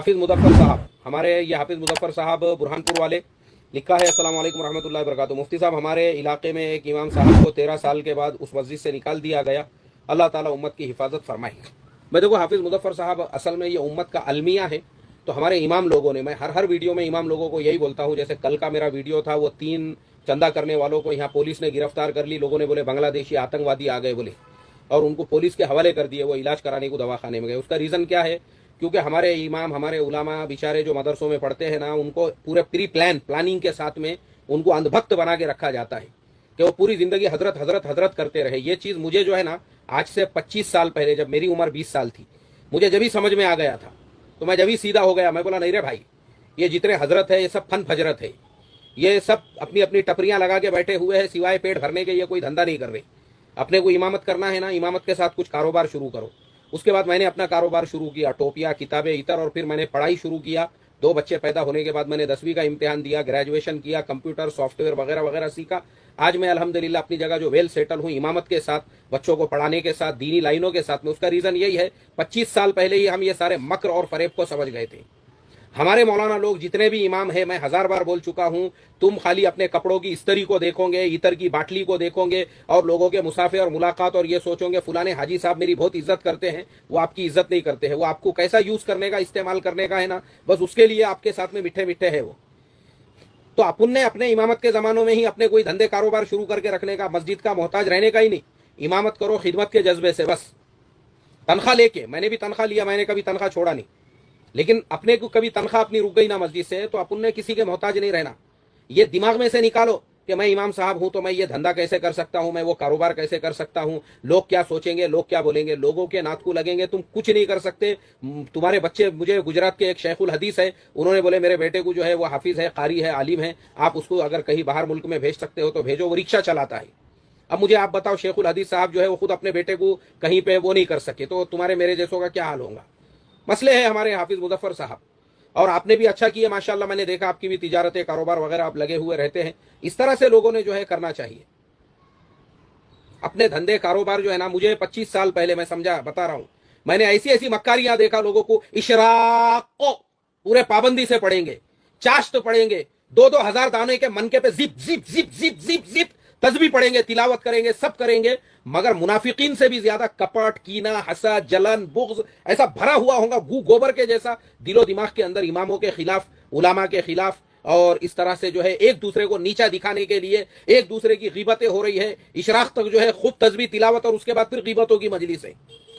हाफिज़ मुज़फ़्फ़र साहब, हमारे ये हाफिज़ मुज़फ़्फ़र साहब बुरहानपुर वाले, लिखा है अस्सलाम वालेकुम रहमतुल्लाहि व बरकातुहू। मुफ्ती साहब, हमारे इलाके में एक इमाम साहब को 13 साल के बाद उस मस्जिद से निकाल दिया गया। अल्लाह ताला उम्मत की हिफाजत फरमाए। मैं देखो, हाफिज़ मुज़फ़्फ़र साहब असल में ये उम्मत का अलमिया है। तो हमारे इमाम लोगों ने, मैं हर वीडियो में इमाम लोगों को यही बोलता हूँ, जैसे कल का मेरा वीडियो था, वो 3 चंदा करने वालों को यहाँ पुलिस ने गिरफ्तार कर ली। लोगों ने बोले बांग्लादेशी आतंकवादी आ गए बोले, और उनको पुलिस के हवाले कर दिए। वो इलाज कराने को दवाखाने में गए। उसका रीज़न क्या है? क्योंकि हमारे इमाम, हमारे उलामा बेचारे जो मदरसों में पढ़ते हैं ना, उनको पूरे प्लानिंग के साथ में उनको अंधभक्त बना के रखा जाता है कि वो पूरी जिंदगी हजरत हजरत हजरत करते रहे। ये चीज़ मुझे जो है ना, आज से 25 साल पहले, जब मेरी उम्र 20 साल थी, मुझे जब ही समझ में आ गया था, तो मैं जब ही सीधा हो गया। मैं बोला नहीं रे भाई, ये जितने हजरत है ये सब फन फजरत है। ये सब अपनी अपनी टपरियां लगा के बैठे हुए हैं, सिवाय पेट भरने के ये कोई धंधा नहीं कर रहे। अपने को इमामत करना है ना, इमामत के साथ कुछ कारोबार शुरू करो। उसके बाद मैंने अपना कारोबार शुरू किया, टोपियाँ, किताबें, इतर, और फिर मैंने पढ़ाई शुरू किया। 2 बच्चे पैदा होने के बाद मैंने 10वीं का इम्तिहान दिया, ग्रेजुएशन किया, कंप्यूटर, सॉफ्टवेयर वगैरह वगैरह सीखा। आज मैं अल्हम्दुलिल्लाह अपनी जगह जो वेल सेटल हूँ, इमामत के साथ, बच्चों को पढ़ाने के साथ, दीनी लाइनों के साथ में। उसका रीज़न यही है, 25 साल पहले ही हम ये सारे मक्र और फरेब को समझ गए थे। हमारे मौलाना लोग जितने भी इमाम हैं, मैं 1000 बार बोल चुका हूं, तुम खाली अपने कपड़ों की इस्त्री को देखोगे, इतर की बाटली को देखोगे, और लोगों के मुसाफे और मुलाकात, और ये सोचोगे फुलाने हाजी साहब मेरी बहुत इज्जत करते हैं। वो आपकी इज्जत नहीं करते हैं। वो आपको कैसा यूज करने का, इस्तेमाल करने का है ना, बस उसके लिए आपके साथ में मिठे मिठे है वो। तो अपन ने अपने इमामत के जमानों में ही अपने कोई धंधे कारोबार शुरू करके रखने का, मस्जिद का मोहताज रहने का ही नहीं। इमामत करो खिदमत के जज्बे से, बस तनख्वाह लेके। मैंने भी तनख्वाह लिया, मैंने कभी तनख्वाह छोड़ा नहीं, लेकिन अपने को कभी तनख्वाह अपनी रुक गई ना मस्जिद से, तो अपन ने किसी के मोहताज नहीं रहना। ये दिमाग में से निकालो कि मैं इमाम साहब हूं तो मैं ये धंधा कैसे कर सकता हूं, मैं वो कारोबार कैसे कर सकता हूं, लोग क्या सोचेंगे, लोग क्या बोलेंगे, लोगों के नात को लगेंगे, तुम कुछ नहीं कर सकते। तुम्हारे बच्चे, मुझे गुजरात के एक शेखुल हदीस है, उन्होंने बोले मेरे बेटे को जो है वो हाफिज है, कारी है, आलिम है, आप उसको अगर कहीं बाहर मुल्क में भेज सकते हो तो भेजो, वो रिक्शा चलाता है। अब मुझे आप बताओ, शेखुल हदीस साहब जो है वो खुद अपने बेटे को कहीं पे वो नहीं कर सके, तो तुम्हारे मेरे जैसों का क्या हाल होगा? मसले है हमारे हाफिज मुज़फ़्फ़र साहब। और आपने भी अच्छा किया माशाल्लाह, मैंने देखा आपकी भी तिजारतें, कारोबार वगैरह आप लगे हुए रहते हैं। इस तरह से लोगों ने जो है करना चाहिए अपने धंधे कारोबार जो है ना। मुझे 25 साल पहले, मैं समझा बता रहा हूं, मैंने ऐसी ऐसी मक्कारियां देखा लोगों को। इशराक को पूरे पाबंदी से पढ़ेंगे, चाश्त पढ़ेंगे, 2-2 हजार दाने के मनके पे जिप जिप जिप जिप जिप जिप तस्बीह पढ़ेंगे, तिलावत करेंगे, सब करेंगे, मगर मुनाफिकीन से भी ज्यादा कपट, कीना, हसद, जलन, बुग़्ज़ ऐसा भरा हुआ होगा, गू गोबर के जैसा दिलो दिमाग के अंदर, इमामों के खिलाफ, उलामा के खिलाफ। और इस तरह से जो है एक दूसरे को नीचा दिखाने के लिए एक दूसरे की गीबतें हो रही है। इशराक तक जो है खूब तस्बीह, तिलावत, और उसके बाद फिर गीबतों की मजलिस है।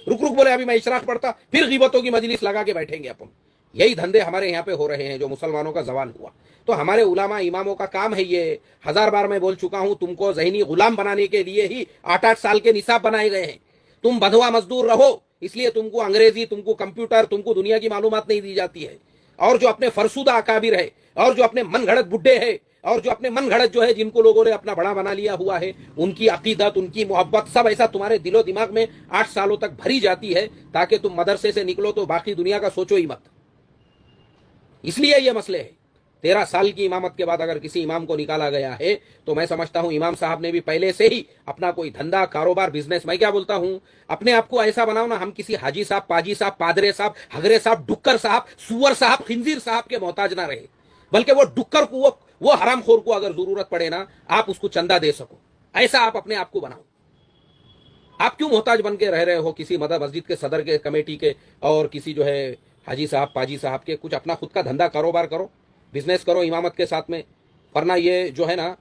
रुक रुक बोले अभी मैं इशराक पढ़ता, फिर गीबतों की मजलिस लगा के बैठेंगे अपन। यही धंधे हमारे यहाँ पे हो रहे हैं, जो मुसलमानों का जवाल हुआ। तो हमारे उलामा इमामों का काम है ये। 1000 बार मैं बोल चुका हूं, तुमको ज़हनी गुलाम बनाने के लिए ही 8-8 साल के निसाब बनाए गए हैं। तुम बंधुआ मजदूर रहो, इसलिए तुमको अंग्रेजी, तुमको कंप्यूटर, तुमको दुनिया की मालूमात नहीं दी जाती है। और जो अपने फरसुदा अकाबिर है, और जो अपने मन घड़त बुड्ढे हैं, और जो अपने मन घड़त जो है, जिनको लोगों ने अपना बड़ा बना लिया हुआ है, उनकी अकीदत, उनकी मोहब्बत, सब ऐसा तुम्हारे दिलो दिमाग में 8 सालों तक भरी जाती है, ताकि तुम मदरसे से निकलो तो बाकी दुनिया का सोचो ही मत। इसलिए ये मसले है। 13 साल की इमामत के बाद अगर किसी इमाम को निकाला गया है, तो मैं समझता हूं इमाम साहब ने भी पहले से ही अपना कोई धंधा, कारोबार, बिजनेस, मैं क्या बोलता हूं, अपने आप को ऐसा बनाओ ना, हम किसी हाजी साहब, पाजी साहब, पादरे साहब, हगरे साहब, डुक्कर साहब, सुअर साहब, खिंजीर साहब के मोहताज ना रहे। बल्कि वो डुक्कर को, वो हरामखोर को अगर जरूरत पड़े ना, आप उसको चंदा दे सको, ऐसा आप अपने आप को बनाओ। आप क्यों मोहताज बन के रह रहे हो किसी मस्जिद के सदर के, कमेटी के, और किसी जो है हाजी साहब, पाजी साहब के? कुछ अपना खुद का धंधा, कारोबार करो, बिजनेस करो इमामत के साथ में। वरना ये जो है ना,